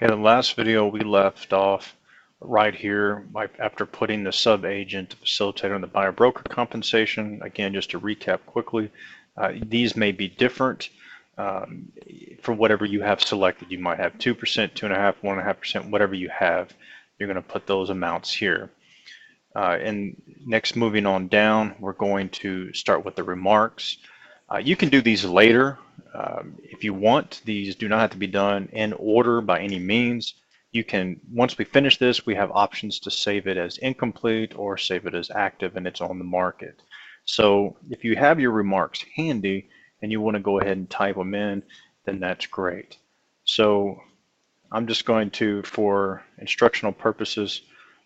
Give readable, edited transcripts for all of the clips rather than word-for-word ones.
Okay, the last video we left off right here after putting the sub-agent, the facilitator, and the buyer broker compensation. Again, just to recap quickly, these may be different for whatever you have selected. You might have 2%, 2.5%, 1.5%, whatever you have. You're going to put those amounts here. And next, moving on down, we're going to start with the remarks. You can do these later if you want. These do not have to be done in order by any means. You can, once we finish this, we have options to save it as incomplete or save it as active and it's on the market. So if you have your remarks handy and you want to go ahead and type them in, then that's great. So I'm just going to, for instructional purposes,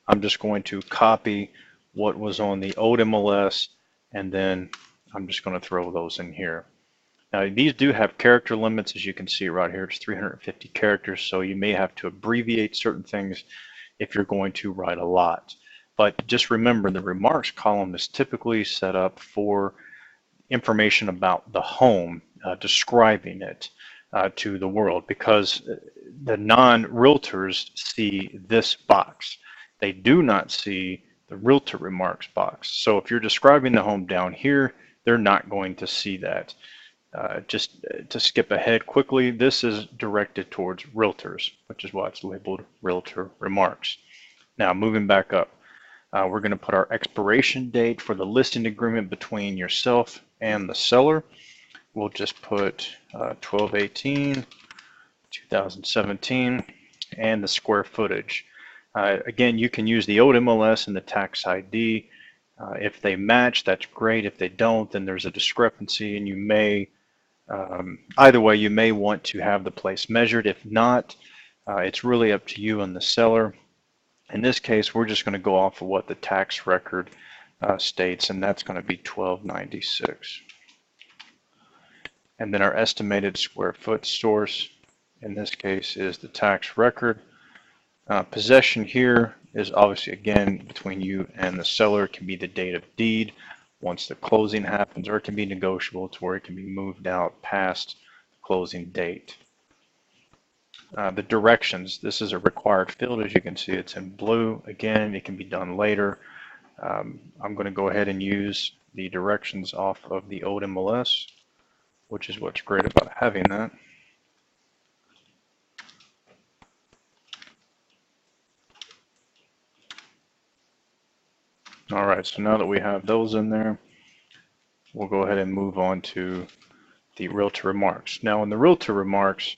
I'm just going to copy what was on the old MLS, and then I'm just going to throw those in here. Now, these do have character limits, as you can see right here. It's 350 characters, so you may have to abbreviate certain things if you're going to write a lot. But just remember, the remarks column is typically set up for information about the home, describing it to the world, because the non-realtors see this box. They do not see the realtor remarks box. So if you're describing the home down here, they're not going to see that. Just to skip ahead quickly, this is directed towards realtors, which is why it's labeled realtor remarks. Now, moving back up, we're going to put our expiration date for the listing agreement between yourself and the seller. We'll just put 12/18/2017 and the square footage. Again, you can use the old MLS and the tax ID. If they match, that's great. If they don't, then there's a discrepancy, and you may, either way, you may want to have the place measured. If not, it's really up to you and the seller. In this case, we're just going to go off of what the tax record states, and that's going to be 1296. And then our estimated square foot source, in this case, is the tax record. Possession here is obviously, again, between you and the seller. It can be the date of deed once the closing happens, or it can be negotiable to where it can be moved out past the closing date. The directions, this is a required field. As you can see, it's in blue. Again, it can be done later. I'm going to go ahead and use the directions off of the old MLS, which is what's great about having that. All right, so now that we have those in there, we'll go ahead and move on to the realtor remarks. Now, in the realtor remarks,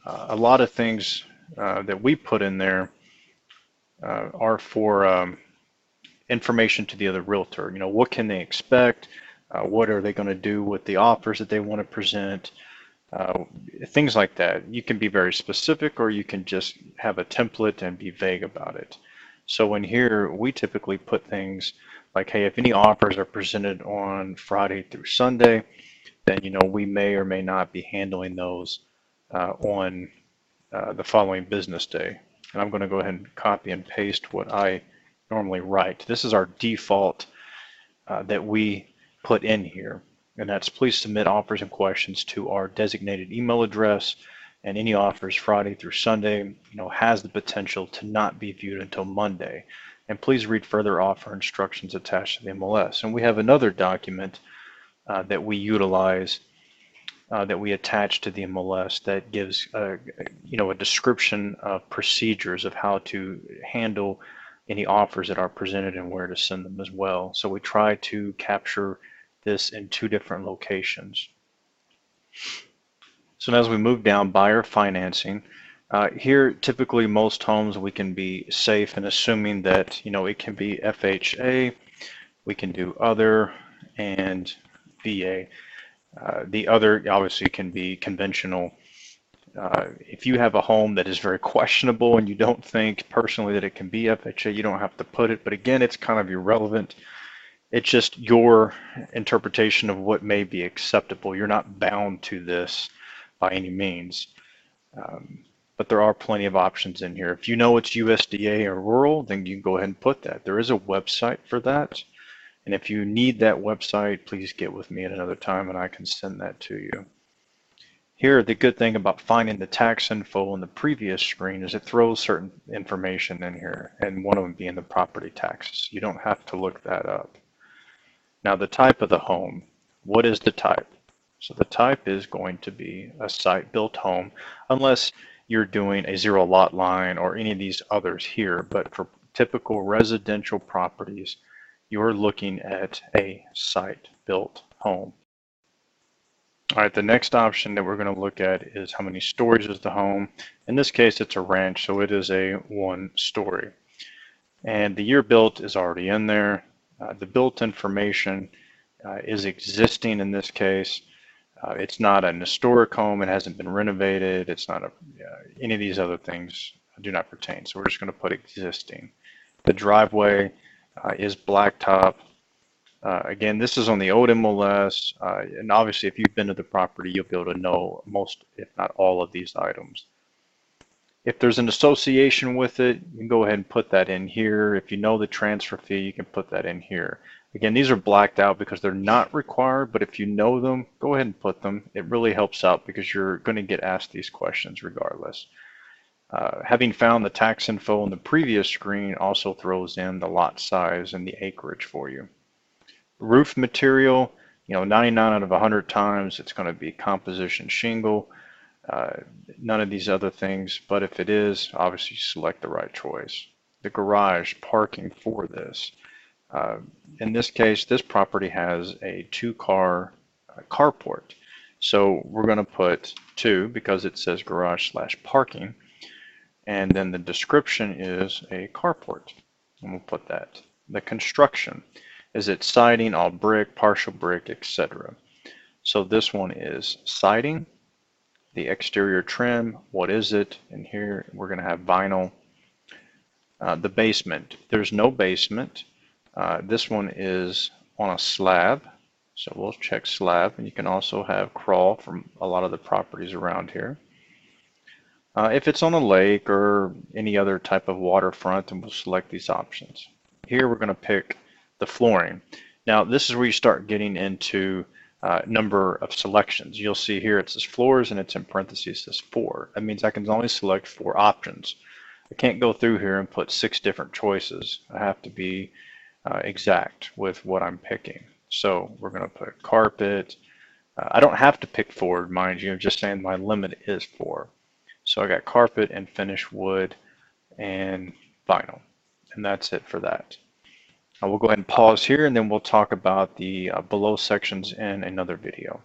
a lot of things that we put in there are for information to the other realtor. You know, what can they expect? What are they going to do with the offers that they want to present? Things like that. You can be very specific, or you can just have a template and be vague about it. So in here, we typically put things like, hey, if any offers are presented on Friday through Sunday, then, you know, we may or may not be handling those on the following business day. And I'm going to go ahead and copy and paste what I normally write. This is our default that we put in here, and that's please submit offers and questions to our designated email address, and any offers Friday through Sunday, you know, has the potential to not be viewed until Monday. And please read further offer instructions attached to the MLS. And we have another document that we utilize that we attach to the MLS that gives you know, a description of procedures of how to handle any offers that are presented and where to send them as well. So we try to capture this in 2 different locations. So as we move down, buyer financing, here typically most homes we can be safe in assuming that, you know, it can be FHA, we can do other, and VA. The other obviously can be conventional. If you have a home that is very questionable and you don't think personally that it can be FHA, you don't have to put it. But again, it's kind of irrelevant. It's just your interpretation of what may be acceptable. You're not bound to this by any means. But there are plenty of options in here. If you know it's USDA or rural, then you can go ahead and put that. There is a website for that. And if you need that website, please get with me at another time and I can send that to you. Here, the good thing about finding the tax info on the previous screen is it throws certain information in here, and one of them being the property taxes. You don't have to look that up. Now, the type of the home. What is the type? So the type is going to be a site-built home, unless you're doing a zero lot line or any of these others here. But for typical residential properties, you're looking at a site-built home. All right, the next option that we're going to look at is how many stories is the home. In this case, it's a ranch, so it is a 1-story. And the year built is already in there. The built information is existing in this case. It's not an historic home. It hasn't been renovated. It's not any of these other things do not pertain. So we're just going to put existing. The driveway is blacktop. Again, this is on the old MLS, and obviously if you've been to the property, you'll be able to know most, if not all, of these items. If there's an association with it, you can go ahead and put that in here. If you know the transfer fee, you can put that in here. Again, these are blacked out because they're not required, but if you know them, go ahead and put them. It really helps out because you're going to get asked these questions regardless. Having found the tax info on the previous screen also throws in the lot size and the acreage for you. Roof material, 99 out of 100 times it's going to be composition shingle. None of these other things, but if it is, obviously select the right choice. The garage parking for this. In this case, this property has a 2-car carport. So we're going to put 2 because it says garage/parking. And then the description is a carport. And we'll put that. The construction. Is it siding, all brick, partial brick, etc.? So this one is siding. The exterior trim, what is it? And here we're going to have vinyl. The basement, there's no basement. This one is on a slab. So we'll check slab, and you can also have crawl from a lot of the properties around here. If it's on a lake or any other type of waterfront, then we'll select these options. Here we're going to pick the flooring. Now this is where you start getting into number of selections. You'll see here it says floors and it's in parentheses says 4. That means I can only select 4 options. I can't go through here and put 6 different choices. I have to be exact with what I'm picking. So we're going to put carpet. I don't have to pick 4, mind you. I'm just saying my limit is 4. So I got carpet and finished wood and vinyl. And that's it for that. We'll go ahead and pause here, and then we'll talk about the below sections in another video.